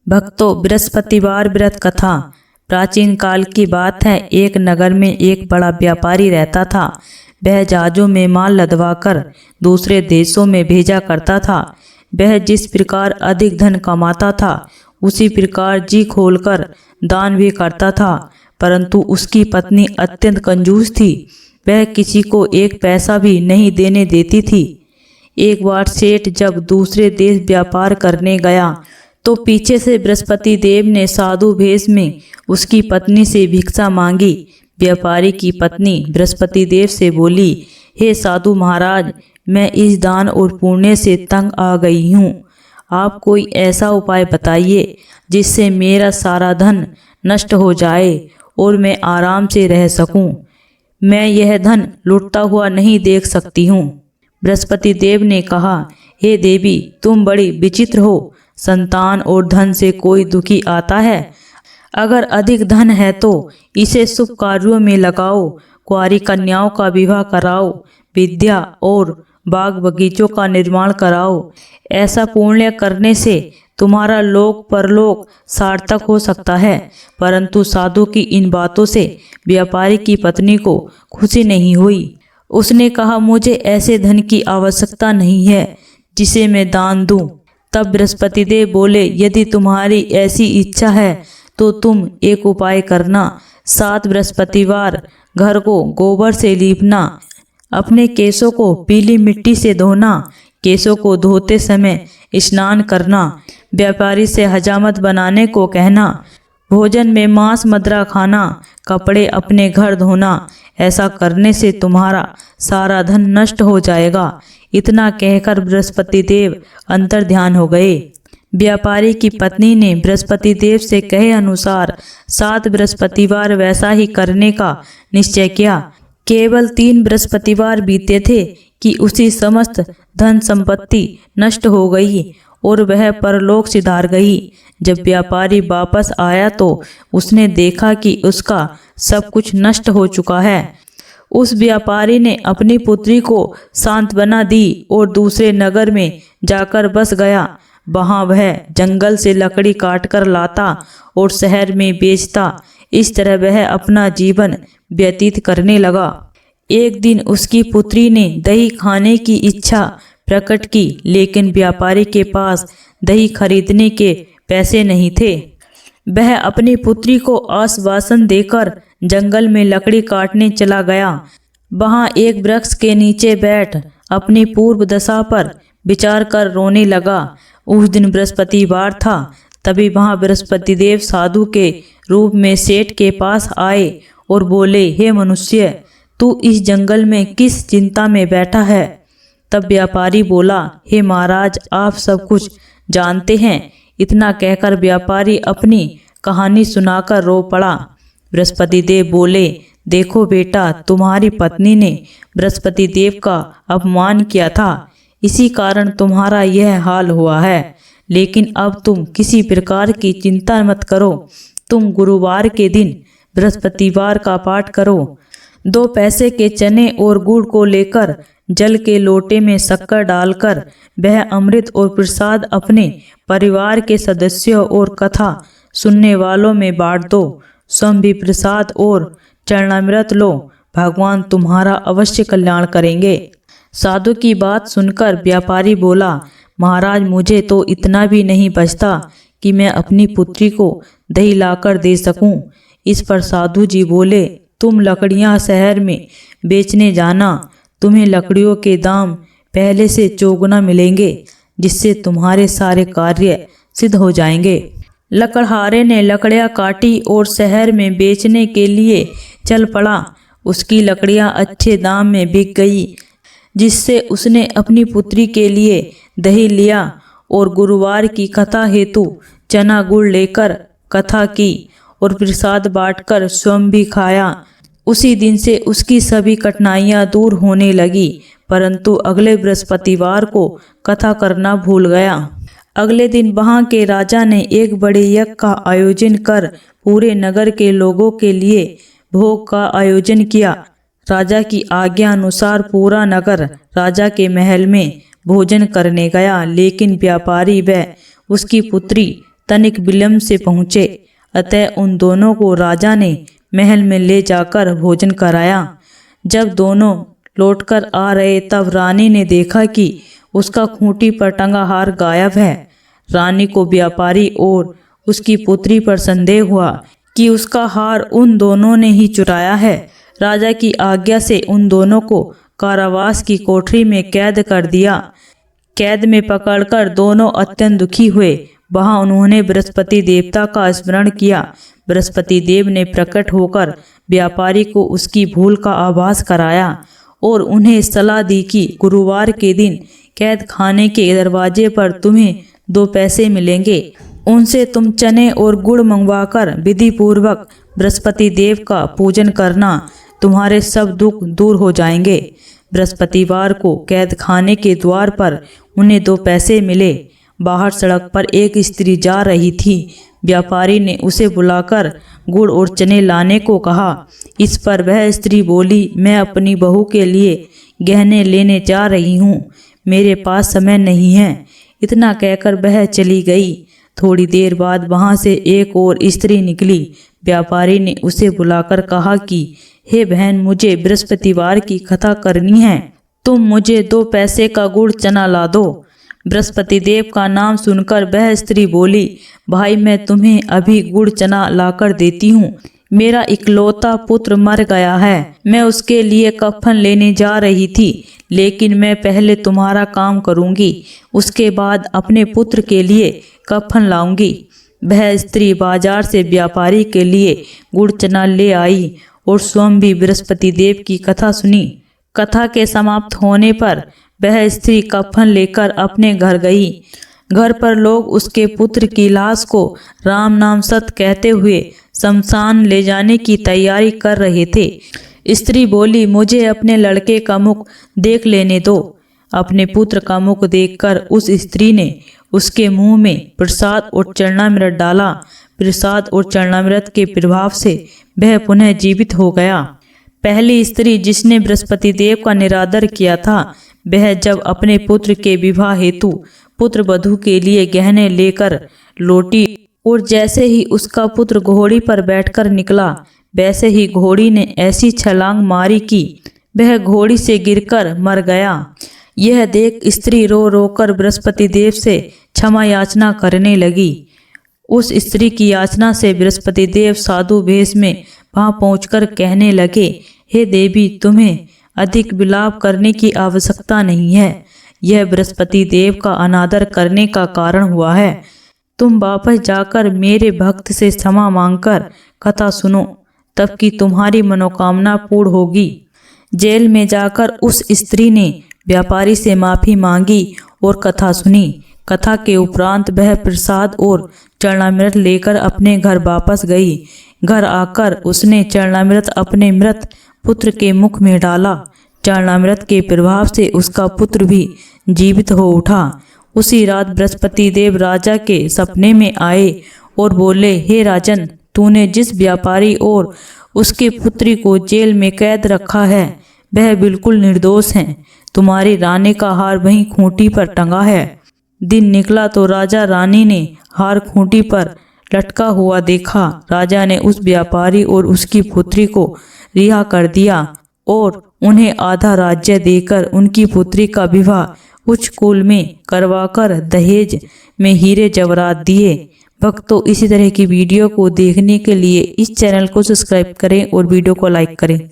भक्तों, बृहस्पतिवार व्रत कथा। प्राचीन काल की बात है। एक नगर में एक बड़ा व्यापारी रहता था। वह जहाजों में माल लदवाकर दूसरे देशों में भेजा करता था। वह जिस प्रकार अधिक धन कमाता था उसी प्रकार जी खोलकर दान भी करता था, परंतु उसकी पत्नी अत्यंत कंजूस थी। वह किसी को एक पैसा भी नहीं देने देती थी। एक बार सेठ जब दूसरे देश व्यापार करने गया तो पीछे से बृहस्पति देव ने साधु भेष में उसकी पत्नी से भिक्षा मांगी। व्यापारी की पत्नी बृहस्पति देव से बोली, हे साधु महाराज, मैं इस दान और पुण्य से तंग आ गई हूँ। आप कोई ऐसा उपाय बताइए जिससे मेरा सारा धन नष्ट हो जाए और मैं आराम से रह सकूं। मैं यह धन लुटता हुआ नहीं देख सकती हूँ। बृहस्पति देव ने कहा, हे देवी, तुम बड़ी विचित्र हो। संतान और धन से कोई दुखी आता है? अगर अधिक धन है तो इसे शुभ कार्यों में लगाओ, कुंवारी कन्याओं का विवाह कराओ, विद्या और बाग बगीचों का निर्माण कराओ। ऐसा पुण्य करने से तुम्हारा लोक परलोक सार्थक हो सकता है। परंतु साधु की इन बातों से व्यापारी की पत्नी को खुशी नहीं हुई। उसने कहा, मुझे ऐसे धन की आवश्यकता नहीं है जिसे मैं दान दूं। तब बृहस्पति देव बोले, यदि तुम्हारी ऐसी इच्छा है तो तुम एक उपाय करना। 7 बृहस्पतिवार घर को गोबर से लीपना, अपने केशों को पीली मिट्टी से धोना, केशों को धोते समय स्नान करना, व्यापारी से हजामत बनाने को कहना, भोजन में मांस मदिरा खाना, कपड़े अपने घर धोना। ऐसा करने से तुम्हारा सारा धन नष्ट हो जाएगा। इतना कहकर बृहस्पति देव अंतर ध्यान हो गए। व्यापारी की पत्नी ने बृहस्पति देव से कहे अनुसार 7 बृहस्पतिवार वैसा ही करने का निश्चय किया। केवल 3 बृहस्पतिवार बीते थे कि उसी समस्त धन संपत्ति नष्ट हो गई और वह परलोक सिधार गई। जब व्यापारी वापस आया तो उसने देखा कि उसका सब कुछ नष्ट हो चुका है। उस व्यापारी ने अपनी पुत्री को सांत्वना दी और दूसरे नगर में जाकर बस गया। वहां वह जंगल से लकड़ी काटकर लाता और शहर में बेचता। इस तरह वह अपना जीवन व्यतीत करने लगा। एक दिन उसकी पुत्री ने दही खाने की इच्छा प्रकट की, लेकिन व्यापारी के पास दही खरीदने के पैसे नहीं थे। वह अपनी पुत्री को आश्वासन देकर जंगल में लकड़ी काटने चला गया। वहां एक वृक्ष के नीचे बैठ अपनी पूर्व दशा पर विचार कर रोने लगा। उस दिन बृहस्पतिवार था। तभी वहां बृहस्पति देव साधु के रूप में सेठ के पास आए और बोले, हे मनुष्य, तू इस जंगल में किस चिंता में बैठा है? तब व्यापारी बोला, हे महाराज, आप सब कुछ जानते हैं। इतना कहकर व्यापारी अपनी कहानी सुनाकर रो पड़ा। बृहस्पति देव बोले, देखो बेटा, तुम्हारी पत्नी ने बृहस्पति देव का अपमान किया था, इसी कारण तुम्हारा यह हाल हुआ है। लेकिन अब तुम किसी प्रकार की चिंता मत करो। तुम गुरुवार के दिन बृहस्पतिवार का पाठ करो। 2 पैसे के चने और गुड़ को लेकर जल के लोटे में शक्कर डालकर वह अमृत और प्रसाद अपने परिवार के सदस्यों और कथा सुनने वालों में बांट दो। स्वयं भी प्रसाद और चरणामृत लो। भगवान तुम्हारा अवश्य कल्याण करेंगे। साधु की बात सुनकर व्यापारी बोला, महाराज, मुझे तो इतना भी नहीं बचता कि मैं अपनी पुत्री को दही लाकर दे सकूं। इस पर साधु जी बोले, तुम लकड़ियां शहर में बेचने जाना। तुम्हें लकड़ियों के दाम पहले से चौगुना मिलेंगे, जिससे तुम्हारे सारे कार्य सिद्ध हो जाएंगे। लकड़हारे ने लकड़ियां काटी और शहर में बेचने के लिए चल पड़ा। उसकी लकड़ियां अच्छे दाम में बिक गई, जिससे उसने अपनी पुत्री के लिए दही लिया और गुरुवार की कथा हेतु चना गुड़ लेकर कथा की और प्रसाद बांटकर स्वयं भी खाया। उसी दिन से उसकी सभी कठिनाइयां दूर होने लगी, परंतु अगले बृहस्पतिवार को कथा करना भूल गया। अगले दिन वहां के राजा ने एक बड़े यज्ञ का आयोजन कर पूरे नगर के लोगों के लिए भोग का आयोजन किया। राजा की आज्ञा अनुसार पूरा नगर राजा के महल में भोजन करने गया, लेकिन व्यापारी व उसकी पुत्री तनिक विलम्ब से पहुँचे, अतः उन दोनों को राजा ने महल में ले जाकर भोजन कराया। जब दोनों लौटकर आ रहे तब रानी ने देखा कि उसका खूंटी पर टंगा हार गायब है। रानी को व्यापारी और उसकी पुत्री पर संदेह हुआ कि उसका हार उन दोनों ने ही चुराया है। राजा की आज्ञा से उन दोनों को कारावास की कोठरी में कैद कर दिया। कैद में पकड़कर दोनों अत्यंत दुखी हुए। वहां उन्होंने बृहस्पति देवता का स्मरण किया। बृहस्पति देव ने प्रकट होकर व्यापारी को उसकी भूल का आभास कराया और उन्हें सलाह दी कि गुरुवार के दिन कैद खाने के दरवाजे पर तुम्हें 2 पैसे मिलेंगे। उनसे तुम चने और गुड़ मंगवाकर विधि पूर्वक बृहस्पति देव का पूजन करना, तुम्हारे सब दुख दूर हो जाएंगे। बृहस्पतिवार को कैद खाने के द्वार पर उन्हें 2 पैसे मिले। बाहर सड़क पर एक स्त्री जा रही थी। व्यापारी ने उसे बुलाकर गुड़ और चने लाने को कहा। इस पर वह स्त्री बोली, मैं अपनी बहू के लिए गहने लेने जा रही हूँ, मेरे पास समय नहीं है। इतना कहकर वह चली गई। थोड़ी देर बाद वहां से एक और स्त्री निकली। व्यापारी ने उसे बुलाकर कहा कि हे बहन, मुझे बृहस्पतिवार की कथा करनी है, तुम मुझे 2 पैसे का गुड़ चना ला दो। बृहस्पति देव का नाम सुनकर वह स्त्री बोली, भाई मैं तुम्हें अभी गुड़ चना लाकर देती हूँ। मेरा इकलौता पुत्र मर गया है, मैं उसके लिए कफन लेने जा रही थी, लेकिन मैं पहले तुम्हारा काम करूँगी, उसके बाद अपने पुत्र के लिए कफन लाऊंगी। वह स्त्री बाजार से व्यापारी के लिए गुड़ चना ले आई और स्वयं भी बृहस्पति देव की कथा सुनी। कथा के समाप्त होने पर वह स्त्री कफन लेकर अपने घर गई। घर पर लोग उसके पुत्र की लाश को राम नाम सत कहते हुए शमशान ले जाने की तैयारी कर रहे थे। स्त्री बोली, मुझे अपने लड़के का मुख देख लेने दो। अपने पुत्र का मुख देखकर उस स्त्री ने उसके मुंह में प्रसाद और चरणामृत डाला। प्रसाद और चरणामृत के प्रभाव से वह पुनः जीवित हो गया। पहली स्त्री जिसने बृहस्पति देव का निरादर किया था, वह जब अपने पुत्र के विवाह हेतु पुत्र वधू के लिए गहने लेकर लौटी और जैसे ही उसका पुत्र घोड़ी पर बैठकर निकला, वैसे ही घोड़ी ने ऐसी छलांग मारी कि वह घोड़ी से गिरकर मर गया। यह देख स्त्री रो रो कर बृहस्पति देव से क्षमा याचना करने लगी। उस स्त्री की याचना से बृहस्पति देव साधु वेश में वहां पहुंचकर कहने लगे, हे देवी, तुम्हें अधिक विलाप करने की आवश्यकता नहीं है। यह बृहस्पति देव का अनादर करने का कारण हुआ है। तुम वापस जाकर मेरे भक्त से क्षमा मांगकर कथा सुनो, तब की तुम्हारी मनोकामना पूर्ण होगी। जेल में जाकर उस स्त्री ने व्यापारी से माफी मांगी और कथा सुनी। कथा के उपरांत वह प्रसाद और चरणामृत लेकर अपने घर वापस गई। घर आकर उसने चरणामृत अपने मृत पुत्र के मुख में डाला। चरणामृत के प्रभाव से उसका पुत्र भी जीवित हो उठा। उसी रात बृहस्पति देव राजा के सपने में आए और बोले, हे राजन, तूने जिस व्यापारी और उसके पुत्री को जेल में कैद रखा है वह बिल्कुल निर्दोष हैं। तुम्हारी रानी का हार वहीं खूंटी पर टंगा है। दिन निकला तो राजा रानी ने हार खूंटी पर लटका हुआ देखा। राजा ने उस व्यापारी और उसकी पुत्री को रिहा कर दिया और उन्हें आधा राज्य देकर उनकी पुत्री का विवाह उच्च कुल में करवाकर दहेज में हीरे जवाहरात दिए। भक्तों, इसी तरह की वीडियो को देखने के लिए इस चैनल को सब्सक्राइब करें और वीडियो को लाइक करें।